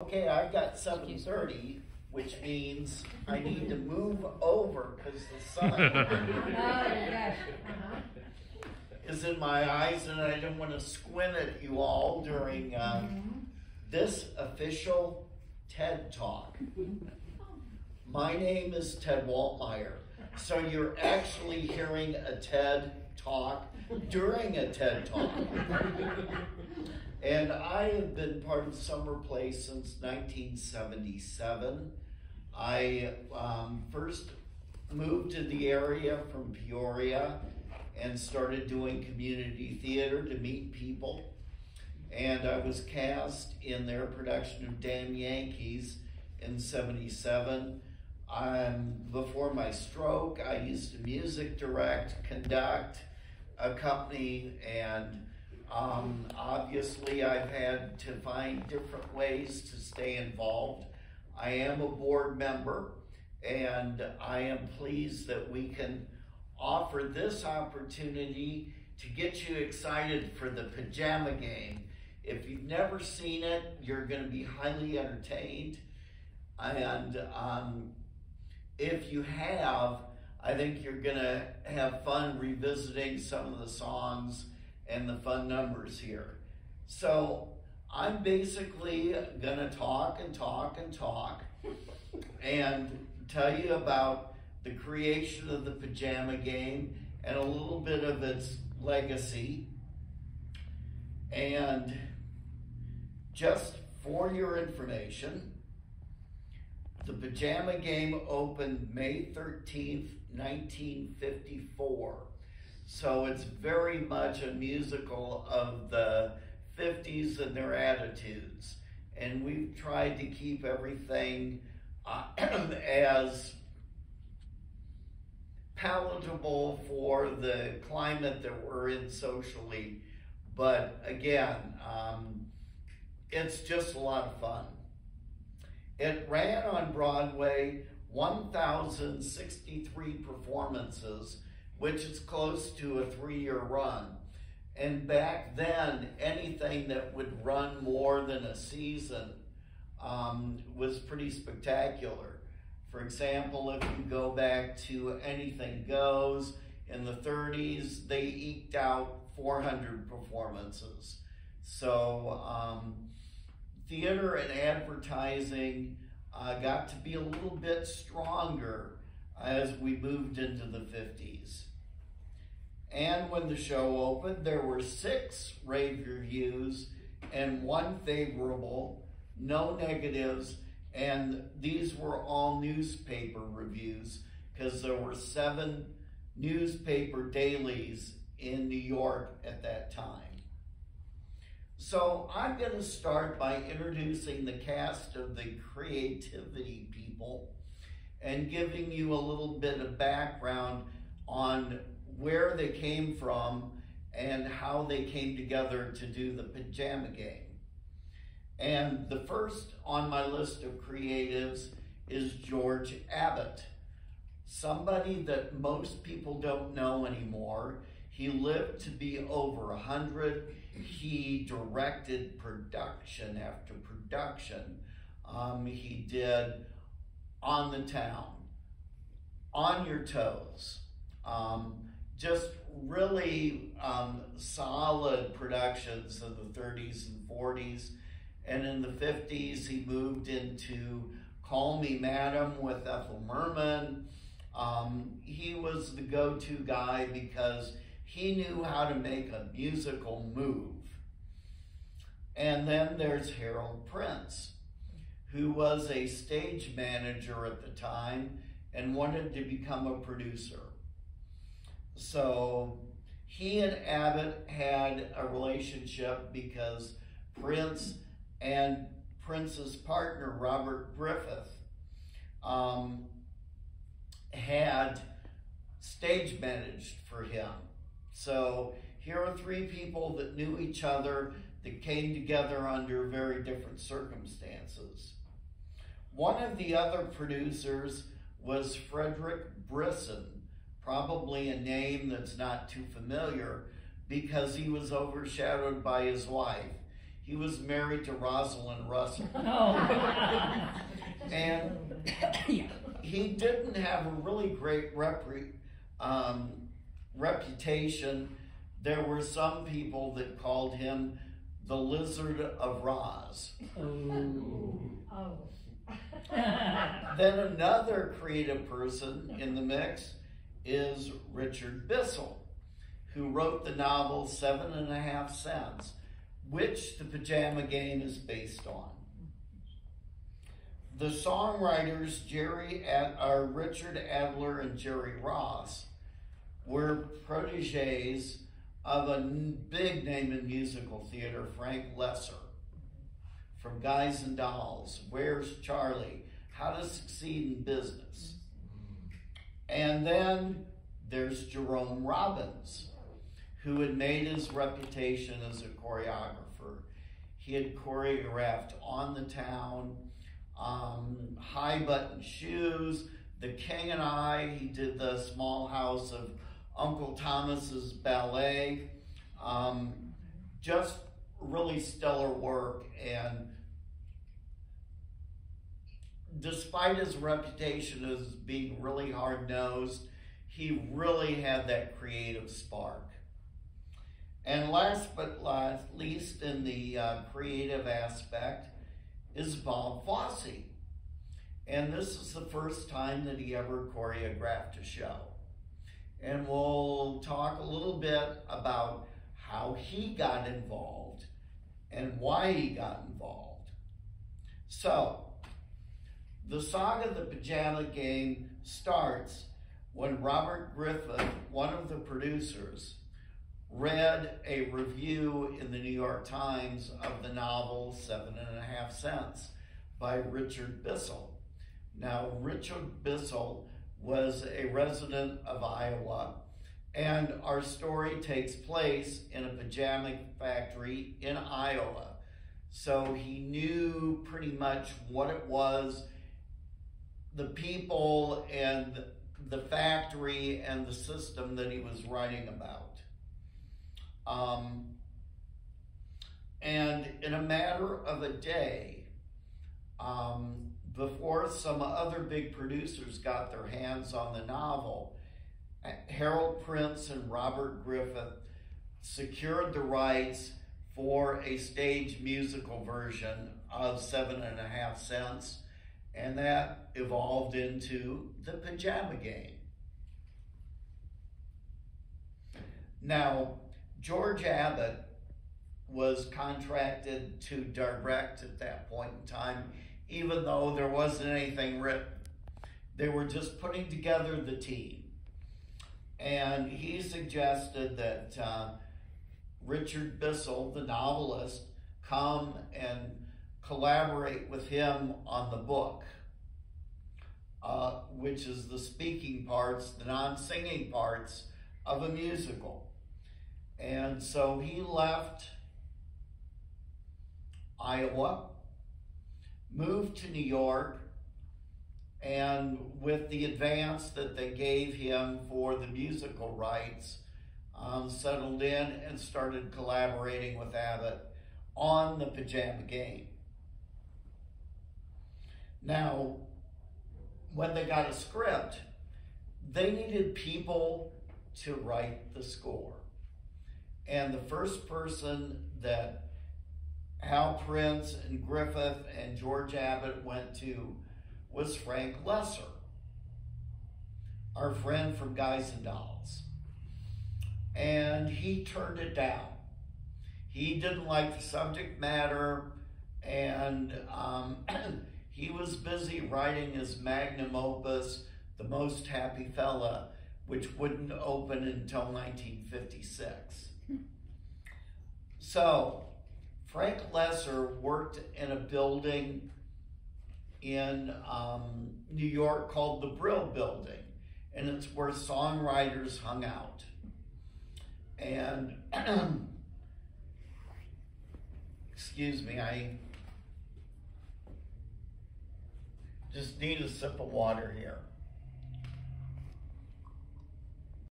Okay, I've got 7:30, which means I need to move over because the sun is in my eyes, and I don't want to squint at you all during this official TED Talk. My name is Ted Waltmeyer, so you're actually hearing a TED Talk during a TED Talk. And I have been part of Summer Place since 1977. I first moved to the area from Peoria and started doing community theater to meet people. And I was cast in their production of Damn Yankees in '77. Before my stroke, I used to music direct, conduct, accompany, and obviously I've had to find different ways to stay involved. I am a board member, and I am pleased that we can offer this opportunity to get you excited for the Pajama game. If you've never seen it, you're going to be highly entertained. And if you have, I think you're going to have fun revisiting some of the songs and the fun numbers here. So I'm basically gonna talk and tell you about the creation of the Pajama game and a little bit of its legacy. And just for your information, the Pajama game opened May 13th, 1954. So it's very much a musical of the 50s and their attitudes. And we've tried to keep everything as palatable for the climate that we're in socially. But again, it's just a lot of fun. It ran on Broadway 1,063 performances, which is close to a 3-year run. And back then, anything that would run more than a season was pretty spectacular. For example, if you go back to Anything Goes in the 30s, they eked out 400 performances. So theater and advertising got to be a little bit stronger as we moved into the 50s. And when the show opened, there were 6 rave reviews and 1 favorable, no negatives, and these were all newspaper reviews because there were 7 newspaper dailies in New York at that time. So I'm going to start by introducing the cast of the creativity people and giving you a little bit of background on where they came from and how they came together to do the Pajama game. And the first on my list of creatives is George Abbott, somebody that most people don't know anymore. He lived to be over 100. He directed production after production. He did On the Town, On Your Toes, just really solid productions in the 30s and 40s. And in the 50s, he moved into Call Me Madam with Ethel Merman. He was the go-to guy because he knew how to make a musical move. And then there's Harold Prince, who was a stage manager at the time and wanted to become a producer. So he and Abbott had a relationship because Prince and Prince's partner, Robert Griffith, had stage managed for him. So here are 3 people that knew each other that came together under very different circumstances. One of the other producers was Frederick Brisson, probably a name that's not too familiar because he was overshadowed by his wife. He was married to Rosalind Russell. Oh. And he didn't have a really great reputation. There were some people that called him the Lizard of Roz. Oh. Then another creative person in the mix is Richard Bissell, who wrote the novel 7.5 Cents, which the Pajama Game is based on. The songwriters Richard Adler and Jerry Ross were proteges of a big name in musical theater, Frank Lesser, from Guys and Dolls, Where's Charlie, How to Succeed in Business. And then there's Jerome Robbins, who had made his reputation as a choreographer. He had choreographed On the Town, High Button Shoes, The King and I. He did the Small House of Uncle Thomas's Ballet. Just really stellar work. And despite his reputation as being really hard-nosed, he really had that creative spark. And last but not least in the creative aspect is Bob Fosse. And this is the first time that he ever choreographed a show. And we'll talk a little bit about how he got involved and why he got involved. So, the saga of the Pajama Game starts when Robert Griffith, one of the producers, read a review in the New York Times of the novel 7.5 Cents by Richard Bissell. Now, Richard Bissell was a resident of Iowa, and our story takes place in a pajama factory in Iowa. So he knew pretty much what it was, the people and the factory and the system that he was writing about. And in a matter of a day, before some other big producers got their hands on the novel, Harold Prince and Robert Griffith secured the rights for a stage musical version of 7.5 Cents, and that evolved into the Pajama Game. Now, George Abbott was contracted to direct at that point in time, even though there wasn't anything written. They were just putting together the team. And he suggested that Richard Bissell, the novelist, come and collaborate with him on the book, which is the speaking parts, the non-singing parts of a musical. And so he left Iowa, moved to New York, and with the advance that they gave him for the musical rights, settled in and started collaborating with Abbott on the Pajama Game. Now, when they got a script, they needed people to write the score. And the first person that Hal Prince and Griffith and George Abbott went to was Frank Lesser, our friend from Guys and Dolls. And he turned it down. He didn't like the subject matter, and he was busy writing his magnum opus, The Most Happy Fella, which wouldn't open until 1956. So, Frank Lesser worked in a building in New York called the Brill Building, and it's where songwriters hung out. And, excuse me, I just need a sip of water here.